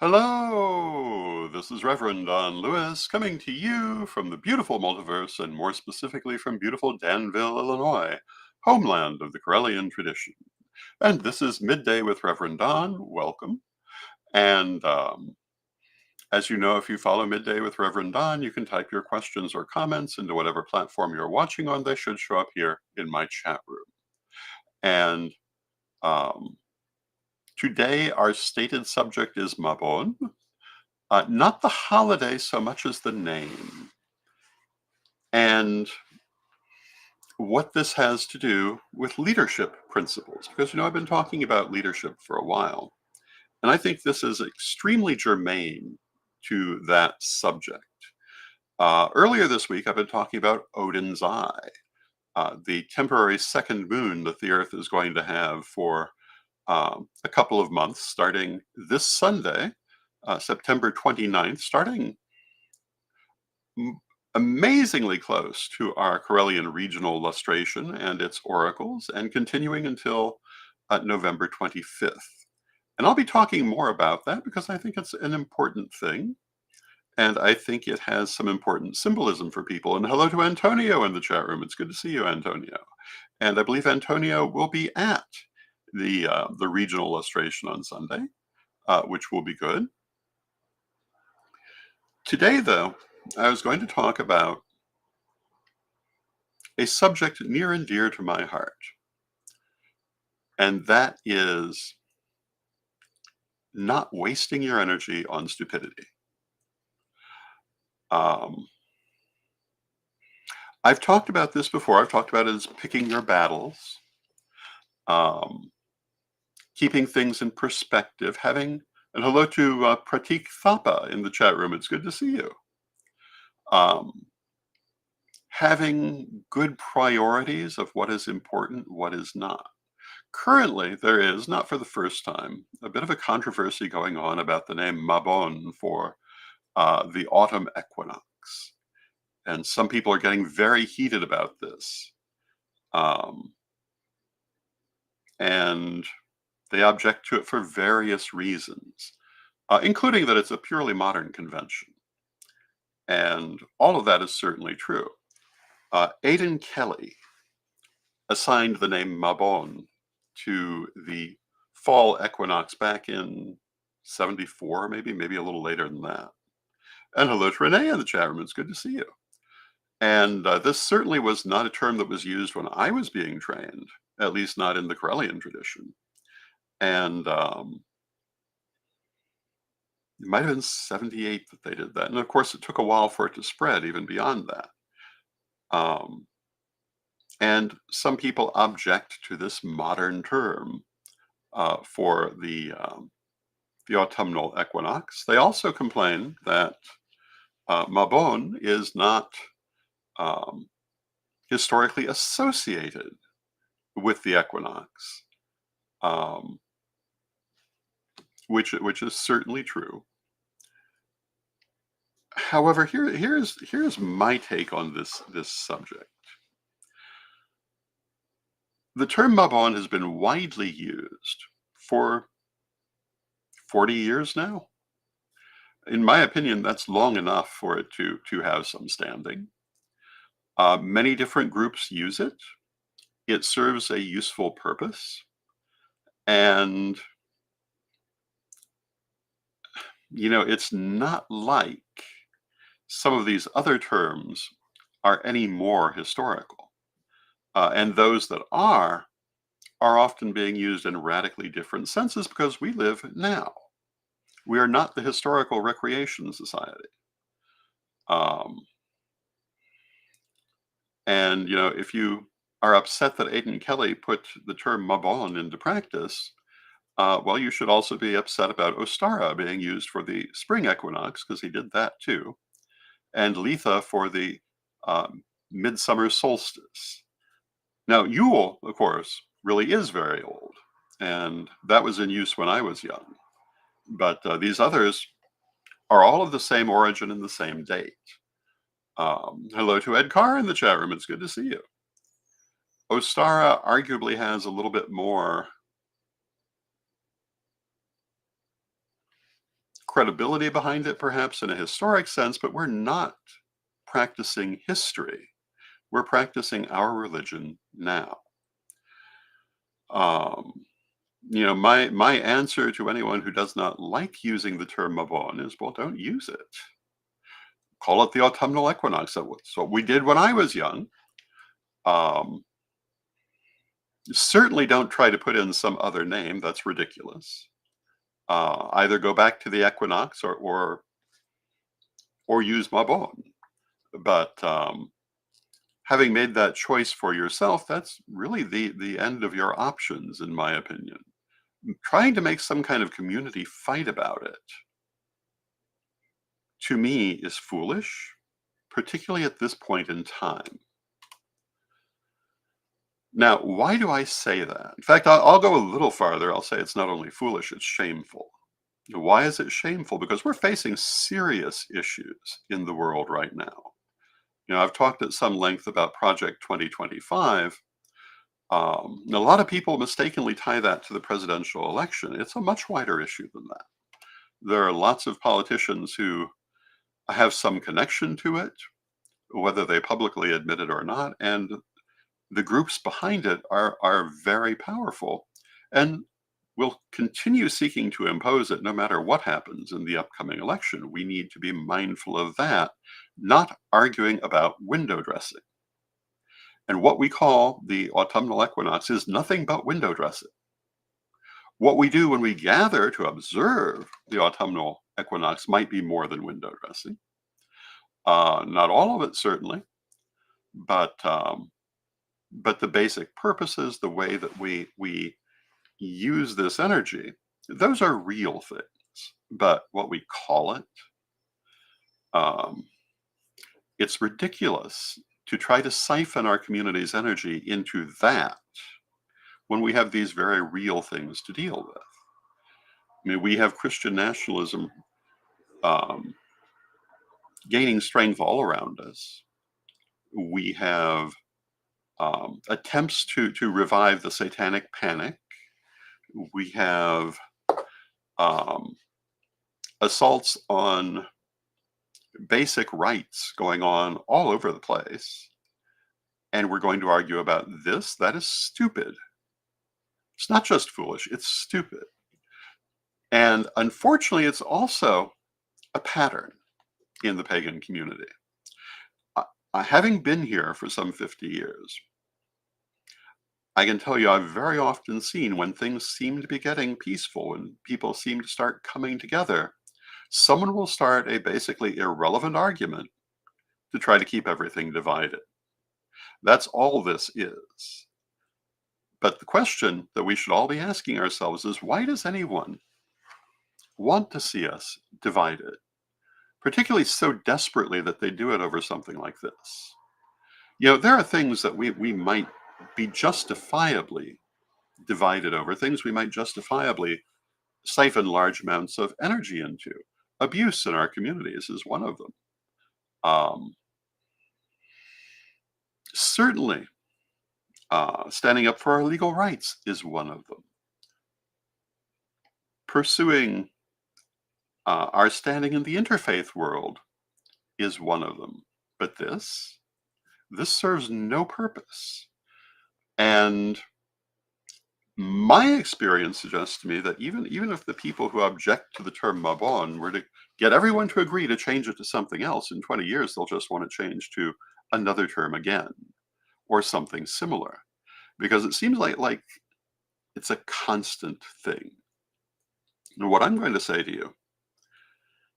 Hello, this is Reverend Don Lewis coming to you from the beautiful multiverse and more specifically from beautiful Danville, Illinois, homeland of the Corellian tradition. And this is Midday with Reverend Don. Welcome. And as you know, if you follow Midday with Reverend Don, you can type your questions or comments into whatever platform you're watching on. They should show up here in my chat room. And um, today, our stated subject is Mabon. Not the holiday so much as the name. And what this has to do with leadership principles. Because, I've been talking about leadership for a while. And I think this is extremely germane to that subject. Earlier this week, I've been talking about Odin's Eye, the temporary second moon that the Earth is going to have for a couple of months, starting this Sunday, September 29th, starting amazingly close to our Corellian regional lustration and its oracles, and continuing until November 25th. And I'll be talking more about that because I think it's an important thing. And I think it has some important symbolism for people. And hello to Antonio in the chat room. It's good to see you, Antonio. And I believe Antonio will be at the regional lustration on Sunday, which will be good. Today, though, I was going to talk about a subject near and dear to my heart, and that is not wasting your energy on stupidity. Um, I've talked about this before. I've talked about it as picking your battles, um, keeping things in perspective, and hello to Pratik Thapa in the chat room. It's good to see you. Um, having good priorities of what is important, what is not. Currently, there is, not for the first time, a bit of a controversy going on about the name Mabon for the autumn equinox. And some people are getting very heated about this. And they object to it for various reasons, including that it's a purely modern convention. And all of that is certainly true. Aidan Kelly assigned the name Mabon to the fall equinox back in 74, maybe a little later than that. And hello to Renee in the chat room. It's good to see you. And this certainly was not a term that was used when I was being trained, at least not in the Corellian tradition. And it might have been 78 that they did that. And of course, it took a while for it to spread even beyond that. And some people object to this modern term for the autumnal equinox. They also complain that Mabon is not historically associated with the equinox, which is certainly true. However, here's my take on this subject. The term Mabon has been widely used for 40 years now. In my opinion, that's long enough for it to have some standing. Many different groups use it. It serves a useful purpose. And, it's not like some of these other terms are any more historical. And those that are often being used in radically different senses because we live now. We are not the historical recreation society. And, if you are upset that Aidan Kelly put the term Mabon into practice, well, you should also be upset about Ostara being used for the spring equinox, because he did that too, and Letha for the midsummer solstice. Now, Yule, of course, really is very old, and that was in use when I was young. But these others are all of the same origin and the same date. Hello to Ed Carr in the chat room. It's good to see you. Ostara arguably has a little bit more credibility behind it, perhaps in a historic sense, but we're not practicing history. We're practicing our religion now. Um, my answer to anyone who does not like using the term Mabon is, well, don't use it. Call it the autumnal equinox. That's what we did when I was young. Um, Certainly don't try to put in some other name. That's ridiculous. Either go back to the equinox or use Mabon. But having made that choice for yourself, that's really the end of your options, in my opinion. Trying to make some kind of community fight about it, to me, is foolish, particularly at this point in time. Now, why do I say that? In fact, I'll go a little farther. I'll say it's not only foolish, it's shameful. Why is it shameful? Because we're facing serious issues in the world right now. I've talked at some length about Project 2025. A lot of people mistakenly tie that to the presidential election. It's a much wider issue than that. There are lots of politicians who have some connection to it, whether they publicly admit it or not, and the groups behind it are very powerful and will continue seeking to impose it no matter what happens in the upcoming election. We need to be mindful of that, not arguing about window dressing. And what we call the autumnal equinox is nothing but window dressing. What we do when we gather to observe the autumnal equinox might be more than window dressing. Not all of it, certainly, but the basic purposes, the way that we use this energy, those are real things. But what we call it, um, it's ridiculous to try to siphon our community's energy into that when we have these very real things to deal with. I mean, we have Christian nationalism um, gaining strength all around us. We have attempts to revive the satanic panic. We have um, assaults on basic rights going on all over the place. And we're going to argue about this. That is stupid. It's not just foolish, it's stupid. And unfortunately, it's also a pattern in the pagan community. Having been here for some 50 years, I can tell you I've very often seen when things seem to be getting peaceful and people seem to start coming together, someone will start a basically irrelevant argument to try to keep everything divided. That's all this is. But the question that we should all be asking ourselves is, why does anyone want to see us divided, particularly so desperately that they do it over something like this? There are things that we might be justifiably divided over, things we might justifiably siphon large amounts of energy into. Abuse in our communities is one of them. Certainly, standing up for our legal rights is one of them. Pursuing our standing in the interfaith world is one of them. But this serves no purpose. And my experience suggests to me that even if the people who object to the term Mabon were to get everyone to agree to change it to something else, in 20 years they'll just want to change to another term again or something similar, because it seems like it's a constant thing. And what I'm going to say to you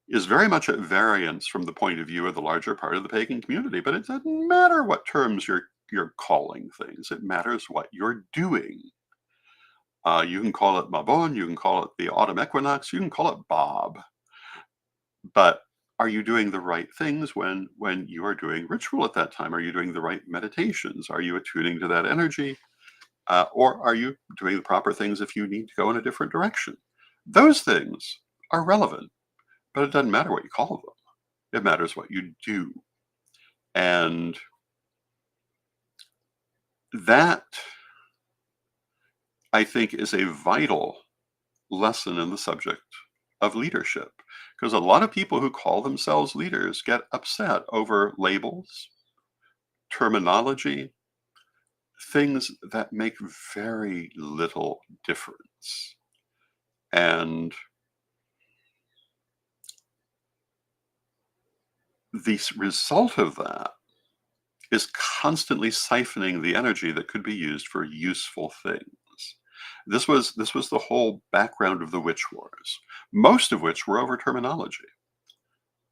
is very much at variance from the point of view of the larger part of the pagan community, but it doesn't matter what terms you're calling things. It matters what you're doing. You can call it Mabon, you can call it the autumn equinox, you can call it Bob. But are you doing the right things when you are doing ritual at that time? Are you doing the right meditations? Are you attuning to that energy? Or are you doing the proper things if you need to go in a different direction? Those things are relevant, but it doesn't matter what you call them. It matters what you do. And that, I think, is a vital lesson in the subject of leadership. Because a lot of people who call themselves leaders get upset over labels, terminology, things that make very little difference. And the result of that is constantly siphoning the energy that could be used for useful things. This was the whole background of the witch wars, most of which were over terminology.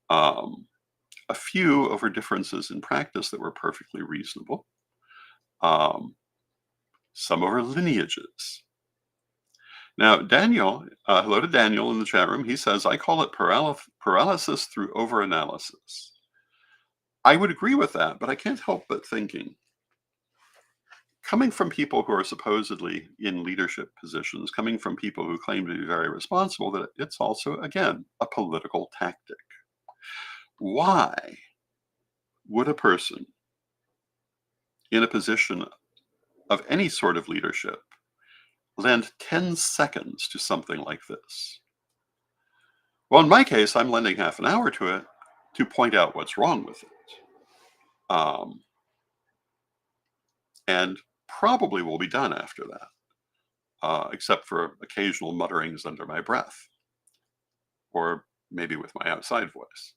Um, a few over differences in practice that were perfectly reasonable. Um, some over lineages. Now, Daniel, hello to Daniel in the chat room. He says, I call it paralysis through overanalysis. I would agree with that, but I can't help but thinking, coming from people who are supposedly in leadership positions, coming from people who claim to be very responsible, that it's also, again, a political tactic. Why would a person in a position of any sort of leadership lend 10 seconds to something like this? Well, in my case, I'm lending half an hour to it to point out what's wrong with it. Um, and probably will be done after that, except for occasional mutterings under my breath, or maybe with my outside voice.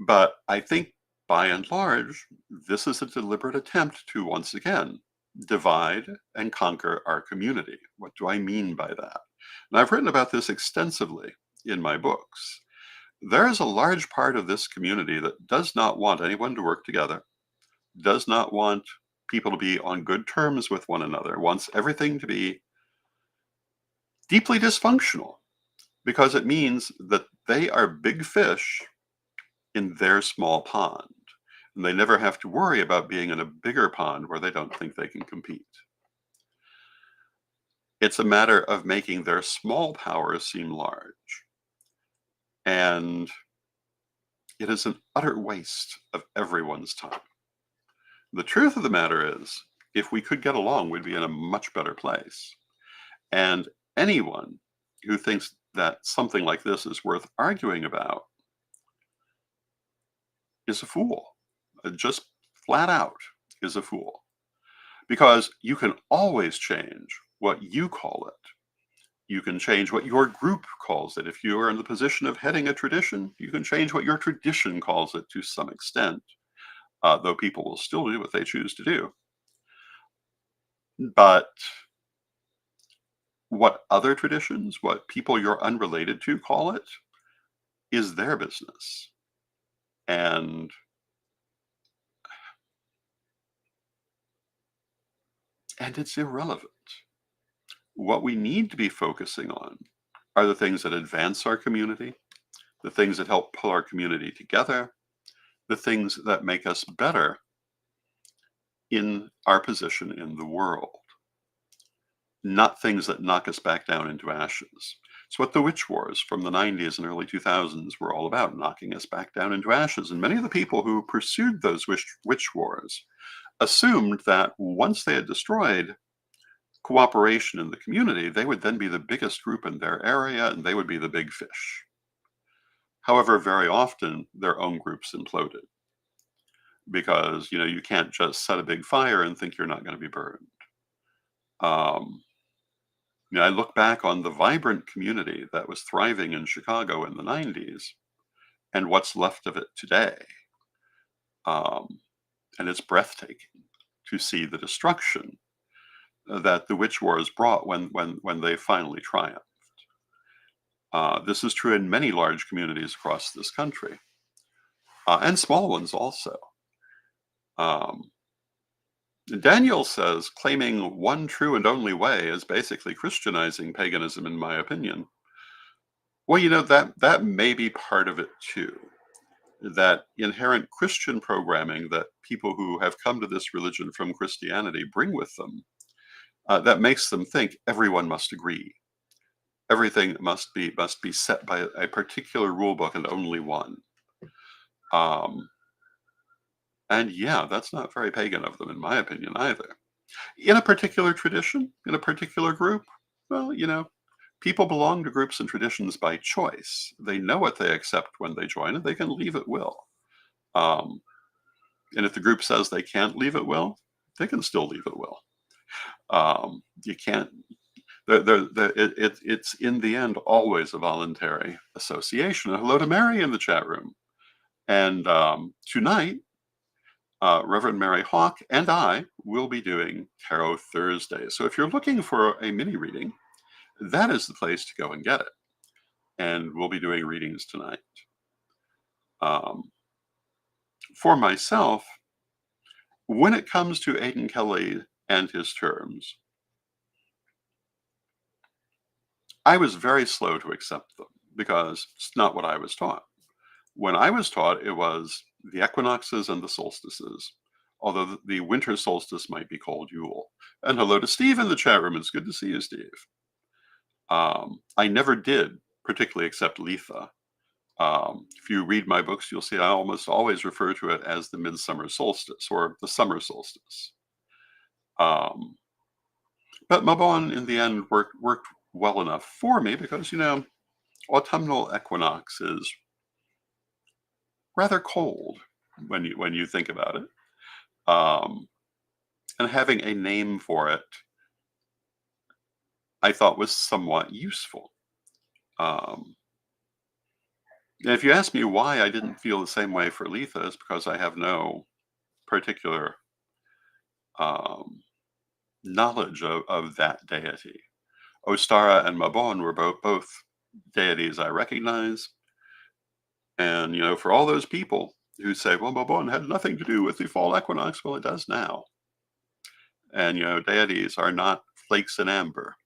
But I think by and large, this is a deliberate attempt to once again divide and conquer our community. What do I mean by that? And I've written about this extensively in my books. There is a large part of this community that does not want anyone to work together, does not want people to be on good terms with one another, wants everything to be deeply dysfunctional because it means that they are big fish in their small pond. And they never have to worry about being in a bigger pond where they don't think they can compete. It's a matter of making their small powers seem large. And it is an utter waste of everyone's time. The truth of the matter is, if we could get along, we'd be in a much better place. And anyone who thinks that something like this is worth arguing about is a fool. Just flat out is a fool. Because you can always change what you call it. You can change what your group calls it. If you are in the position of heading a tradition, you can change what your tradition calls it to some extent, though people will still do what they choose to do. But what other traditions, what people you're unrelated to call it, is their business. And it's irrelevant. What we need to be focusing on are the things that advance our community, the things that help pull our community together, the things that make us better in our position in the world, not things that knock us back down into ashes. It's what the witch wars from the 90s and early 2000s were all about, knocking us back down into ashes. And many of the people who pursued those witch wars assumed that once they had destroyed cooperation in the community, they would then be the biggest group in their area and they would be the big fish. However, very often their own groups imploded because, you can't just set a big fire and think you're not going to be burned. Um, I look back on the vibrant community that was thriving in Chicago in the 90s and what's left of it today. And it's breathtaking to see the destruction that the witch wars brought when they finally triumphed. This is true in many large communities across this country, and small ones also. Um, Daniel says claiming one true and only way is basically Christianizing paganism, in my opinion. Well, that may be part of it too. That inherent Christian programming that people who have come to this religion from Christianity bring with them, that makes them think everyone must agree. Everything must be set by a particular rule book and only one. And yeah, that's not very pagan of them, in my opinion, either. In a particular tradition, in a particular group, well, People belong to groups and traditions by choice. They know what they accept when they join, and they can leave at will. Um, and if the group says they can't leave at will, they can still leave at will. You can't. It's in the end always a voluntary association. And hello to Mary in the chat room. And tonight, Reverend Mary Hawk and I will be doing Tarot Thursday. So if you're looking for a mini reading, that is the place to go and get it. And we'll be doing readings tonight. For myself, when it comes to Aidan Kelly and his terms, I was very slow to accept them because it's not what I was taught. When I was taught, it was the equinoxes and the solstices, although the winter solstice might be called Yule. And hello to Steve in the chat room. It's good to see you, Steve. I never did particularly accept Letha. If you read my books, you'll see I almost always refer to it as the midsummer solstice or the summer solstice. But Mabon, in the end, worked well enough for me because, autumnal equinox is rather cold when you think about it. And having a name for it, I thought was somewhat useful. And if you ask me why I didn't feel the same way for Letha, it's because I have no particular knowledge of that deity. Ostara and Mabon were both deities I recognize. And, for all those people who say, well, Mabon had nothing to do with the fall equinox, well, it does now. And, deities are not flakes in amber.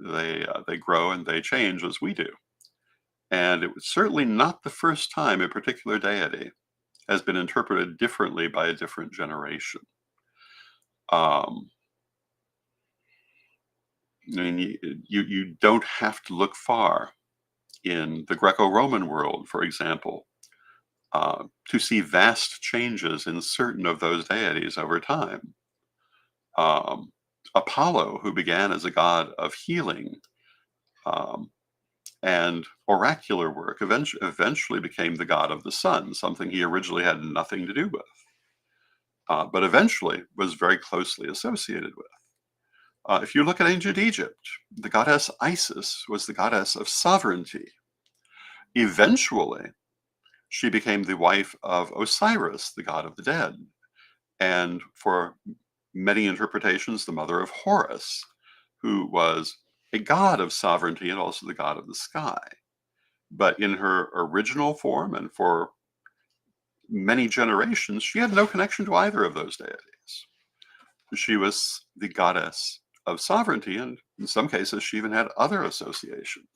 They grow and they change as we do. And it was certainly not the first time a particular deity has been interpreted differently by a different generation. You don't have to look far in the Greco-Roman world, for example, to see vast changes in certain of those deities over time. Apollo, who began as a god of healing and oracular work, eventually became the god of the sun, something he originally had nothing to do with, but eventually was very closely associated with. If you look at ancient Egypt, the goddess Isis was the goddess of sovereignty. Eventually, she became the wife of Osiris, the god of the dead, and for many interpretations, the mother of Horus, who was a god of sovereignty and also the god of the sky. But in her original form and for many generations, she had no connection to either of those deities. She was the goddess of sovereignty, and in some cases, she even had other associations.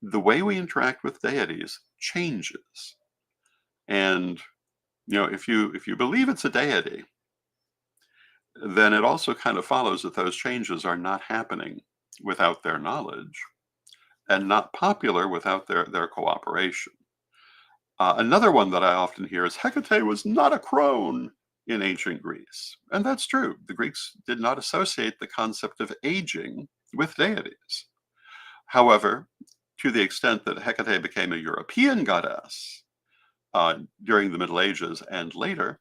The way we interact with deities changes. And, if you believe it's a deity, then it also kind of follows that those changes are not happening without their knowledge and not popular without their cooperation. Another one that I often hear is Hecate was not a crone in ancient Greece. And that's true. The Greeks did not associate the concept of aging with deities. However, to the extent that Hecate became a European goddess during the Middle Ages and later,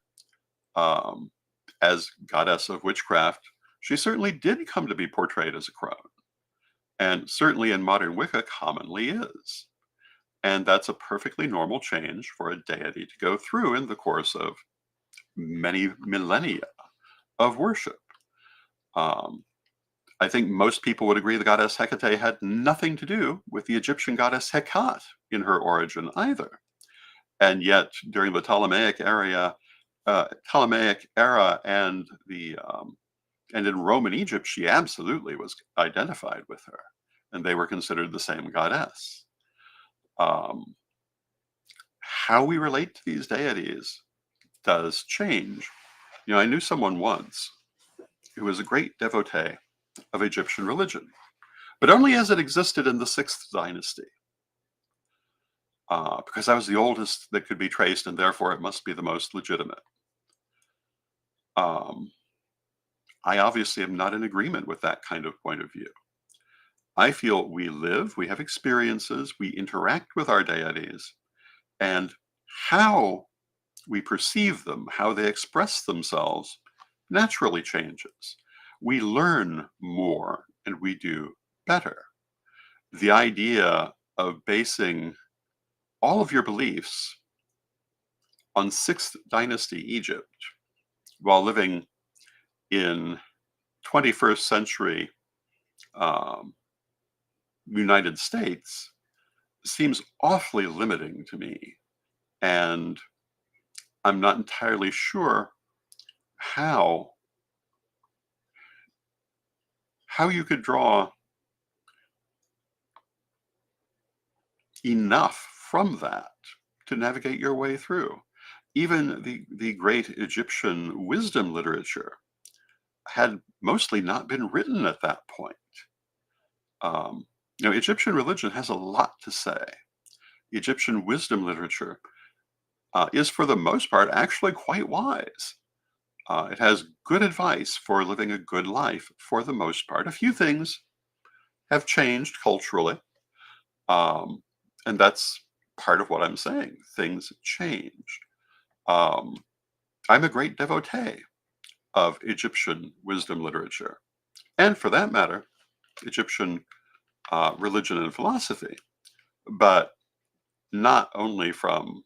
as goddess of witchcraft, she certainly did come to be portrayed as a crone. And certainly in modern Wicca commonly is. And that's a perfectly normal change for a deity to go through in the course of many millennia of worship. I think most people would agree the goddess Hecate had nothing to do with the Egyptian goddess Hecate in her origin either. And yet, during the Ptolemaic era and in Roman Egypt, she absolutely was identified with her, and they were considered the same goddess. How we relate to these deities does change. I knew someone once who was a great devotee of Egyptian religion, but only as it existed in the 6th dynasty. Because that was the oldest that could be traced, and therefore it must be the most legitimate. I obviously am not in agreement with that kind of point of view. I feel we live, we have experiences, we interact with our deities, and how we perceive them, how they express themselves, naturally changes. We learn more and we do better. The idea of basing all of your beliefs on 6th dynasty Egypt while living in 21st century um, United States seems awfully limiting to me. And I'm not entirely sure how you could draw enough from that to navigate your way through. Even the great Egyptian wisdom literature had mostly not been written at that point. Um, Egyptian religion has a lot to say. Egyptian wisdom literature is, for the most part, actually quite wise. It has good advice for living a good life for the most part. A few things have changed culturally, um, and that's part of what I'm saying. Things changed. Um, I'm a great devotee of Egyptian wisdom literature, and for that matter, Egyptian religion and philosophy, but not only from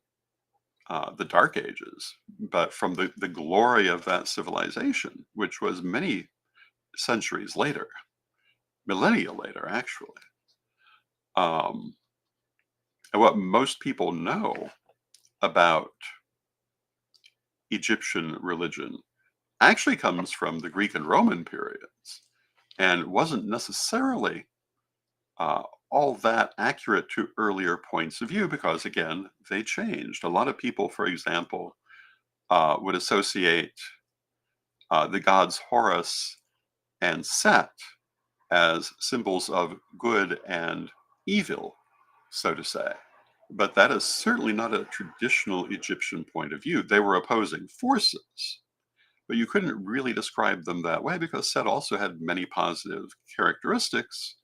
the Dark Ages, but from the glory of that civilization, which was many centuries later, millennia later, actually. Um, and what most people know about Egyptian religion actually comes from the Greek and Roman periods and wasn't necessarily uh, all that accurate to earlier points of view because, again, they changed. A lot of people, for example, would associate the gods Horus and Set as symbols of good and evil, so to say. But that is certainly not a traditional Egyptian point of view. They were opposing forces, but you couldn't really describe them that way because Set also had many positive characteristics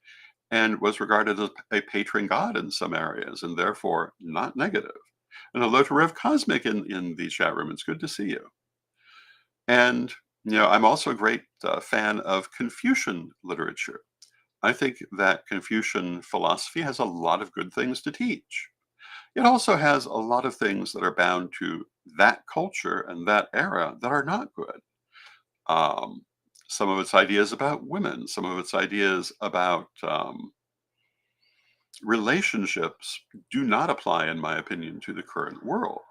and was regarded as a patron god in some areas and therefore not negative. And hello to Rev Cosmic in the chat room. It's good to see you. And I'm also a great fan of Confucian literature. I think that Confucian philosophy has a lot of good things to teach. It also has a lot of things that are bound to that culture and that era that are not good. Um, some of its ideas about women, some of its ideas about relationships do not apply, in my opinion, to the current world.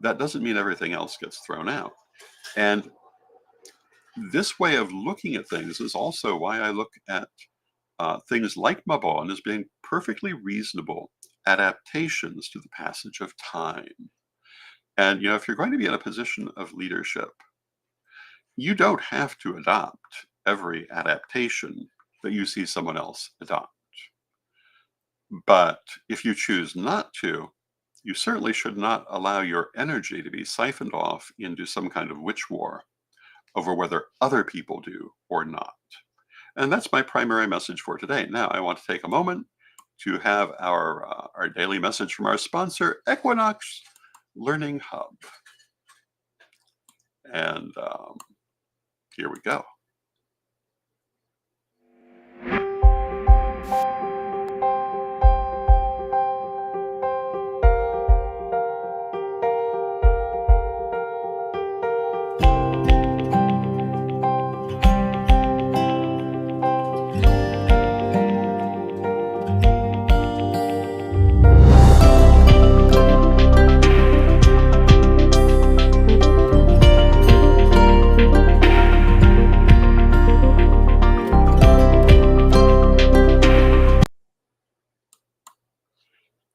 That doesn't mean everything else gets thrown out. And this way of looking at things is also why I look at things like Mabon as being perfectly reasonable adaptations to the passage of time. And if you're going to be in a position of leadership, you don't have to adopt every adaptation that you see someone else adopt. But if you choose not to, you certainly should not allow your energy to be siphoned off into some kind of witch war over whether other people do or not. And that's my primary message for today. Now, I want to take a moment to have our daily message from our sponsor, Equinox Learning Hub. And here we go.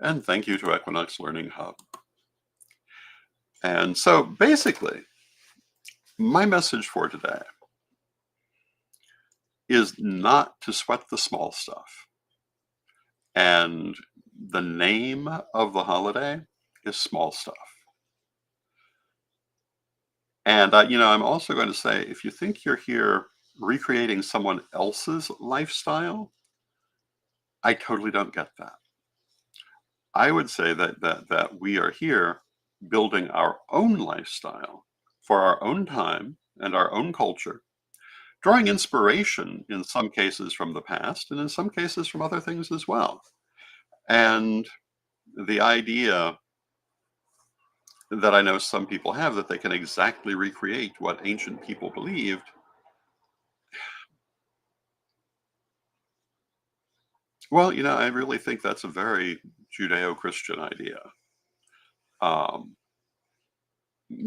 And thank you to Equinox Learning Hub. And so basically, my message for today is not to sweat the small stuff. And the name of the holiday is Small Stuff. And, I'm also going to say, if you think you're here recreating someone else's lifestyle, I totally don't get that. I would say that we are here building our own lifestyle for our own time and our own culture, drawing inspiration in some cases from the past and in some cases from other things as well. And the idea that I know some people have that they can exactly recreate what ancient people believed, well, I really think that's a very Judeo-Christian idea. Um,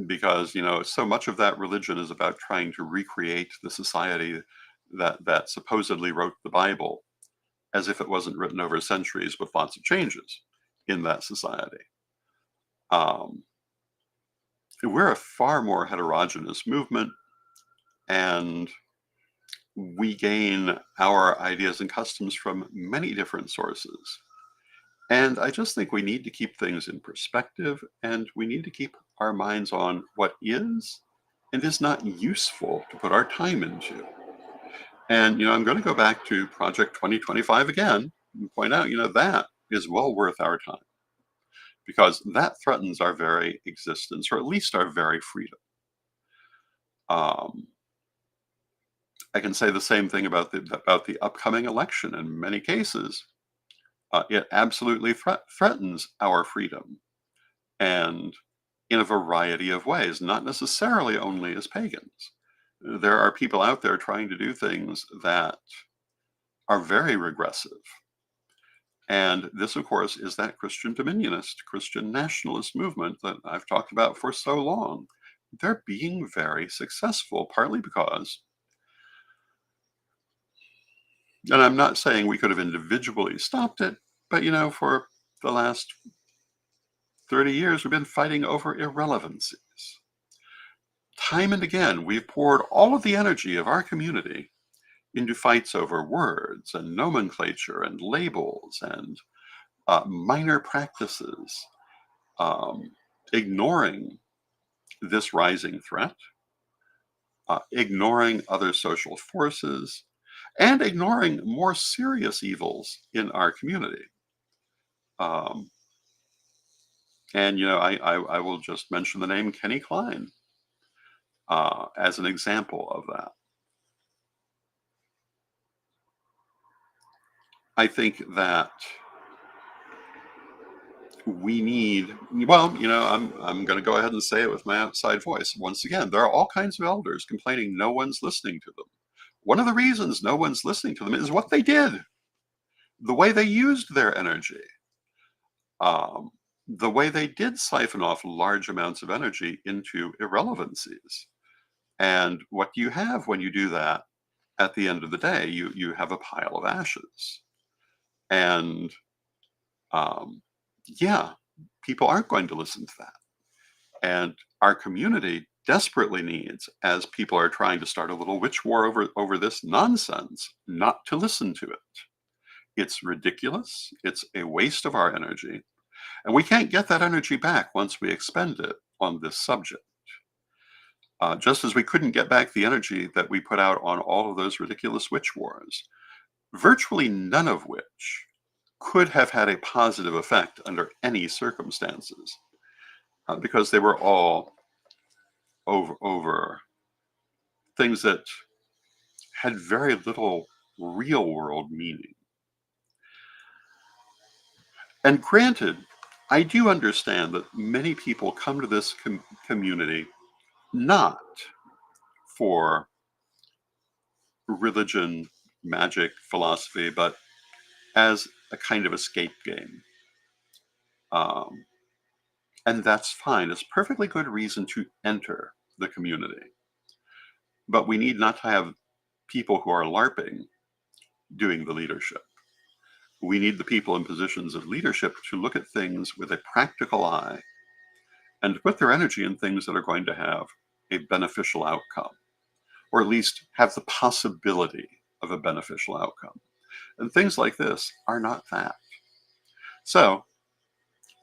because so much of that religion is about trying to recreate the society that supposedly wrote the Bible as if it wasn't written over centuries with lots of changes in that society. um, we're a far more heterogeneous movement, and we gain our ideas and customs from many different sources. And I just think we need to keep things in perspective, and we need to keep our minds on what is and is not useful to put our time into. And, I'm going to go back to Project 2025 again and point out, that is well worth our time because that threatens our very existence, or at least our very freedom. Um, I can say the same thing about the upcoming election. In many cases, it absolutely threatens our freedom, and in a variety of ways, not necessarily only as pagans. There are people out there trying to do things that are very regressive. And this, of course, is that Christian dominionist, Christian nationalist movement that I've talked about for so long. They're being very successful, partly because, and I'm not saying we could have individually stopped it, but for the last 30 years, we've been fighting over irrelevancies. Time and again, we've poured all of the energy of our community into fights over words and nomenclature and labels and minor practices, um, ignoring this rising threat, ignoring other social forces, and ignoring more serious evils in our community. Um, and I will just mention the name Kenny Klein as an example of that. I think that we need, well, I'm going to go ahead and say it with my outside voice. Once again, there are all kinds of elders complaining no one's listening to them. One of the reasons no one's listening to them is what they did, the way they used their energy, um, the way they did siphon off large amounts of energy into irrelevancies. And what do you have when you do that? At the end of the day, you have a pile of ashes. And um, yeah, people aren't going to listen to that. And our community desperately needs, as people are trying to start a little witch war over this nonsense, not to listen to it. It's ridiculous. It's a waste of our energy. And we can't get that energy back once we expend it on this subject. Just as we couldn't get back the energy that we put out on all of those ridiculous witch wars, virtually none of which could have had a positive effect under any circumstances, because they were all over things that had very little real world meaning. And granted, I do understand that many people come to this community not for religion, magic, philosophy, but as a kind of escape game. Um, and that's fine. It's perfectly good reason to enter the community. But we need not to have people who are LARPing doing the leadership. We need the people in positions of leadership to look at things with a practical eye and to put their energy in things that are going to have a beneficial outcome, or at least have the possibility of a beneficial outcome. And things like this are not that. So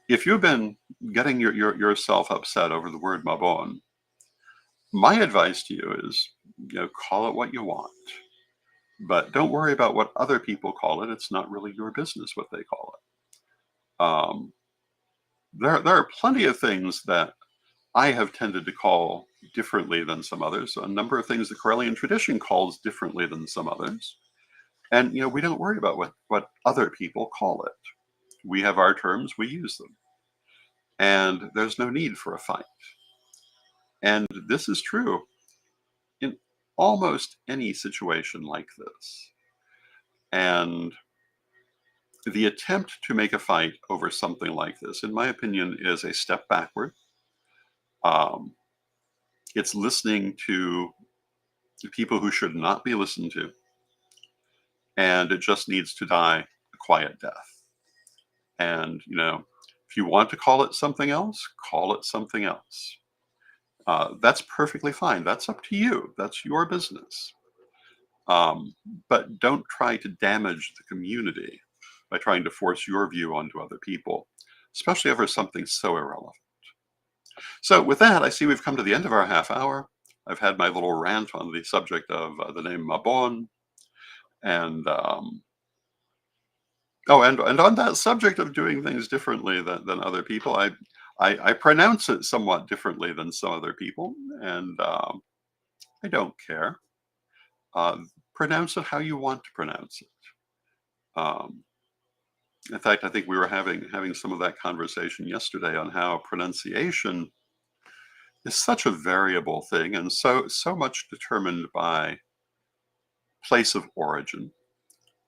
if you've been getting yourself upset over the word Mabon, my advice to you is, call it what you want. But don't worry about what other people call it. It's not really your business what they call it. There are plenty of things that I have tended to call differently than some others. A number of things the Correllian tradition calls differently than some others. And we don't worry about what other people call it. We have our terms, we use them. And there's no need for a fight. And this is true in almost any situation like this. And the attempt to make a fight over something like this, in my opinion, is a step backward. Um, it's listening to people who should not be listened to, and it just needs to die a quiet death. And if you want to call it something else, call it something else. That's perfectly fine. That's up to you. That's your business. Um, but don't try to damage the community by trying to force your view onto other people, especially over something so irrelevant. So, with that, I see we've come to the end of our half hour. I've had my little rant on the subject of the name Mabon, and and on that subject of doing things differently than other people, I pronounce it somewhat differently than some other people, and I don't care. Uh, Pronounce it how you want to pronounce it. Um, in fact, I think we were having some of that conversation yesterday on how pronunciation is such a variable thing and so much determined by place of origin,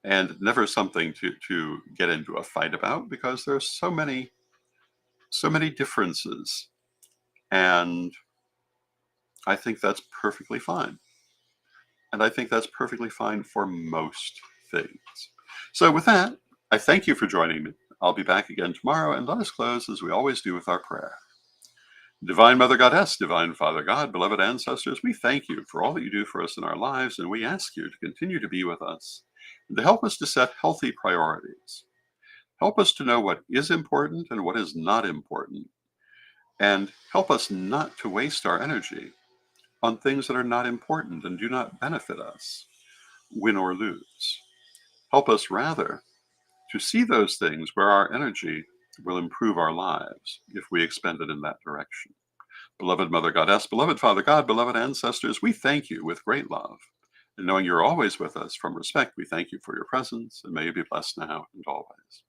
and never something to get into a fight about because there's so many differences, and I think that's perfectly fine. And I think that's perfectly fine for most things. So with that, I thank you for joining me. I'll be back again tomorrow, and let us close as we always do with our prayer. Divine Mother Goddess, Divine Father God, beloved ancestors, we thank you for all that you do for us in our lives, and we ask you to continue to be with us and to help us to set healthy priorities. Help us to know what is important and what is not important, and help us not to waste our energy on things that are not important and do not benefit us, win or lose. Help us rather to see those things where our energy will improve our lives if we expend it in that direction. Beloved Mother Goddess, beloved Father God, beloved ancestors, we thank you with great love. And knowing you're always with us from respect, we thank you for your presence, and may you be blessed now and always.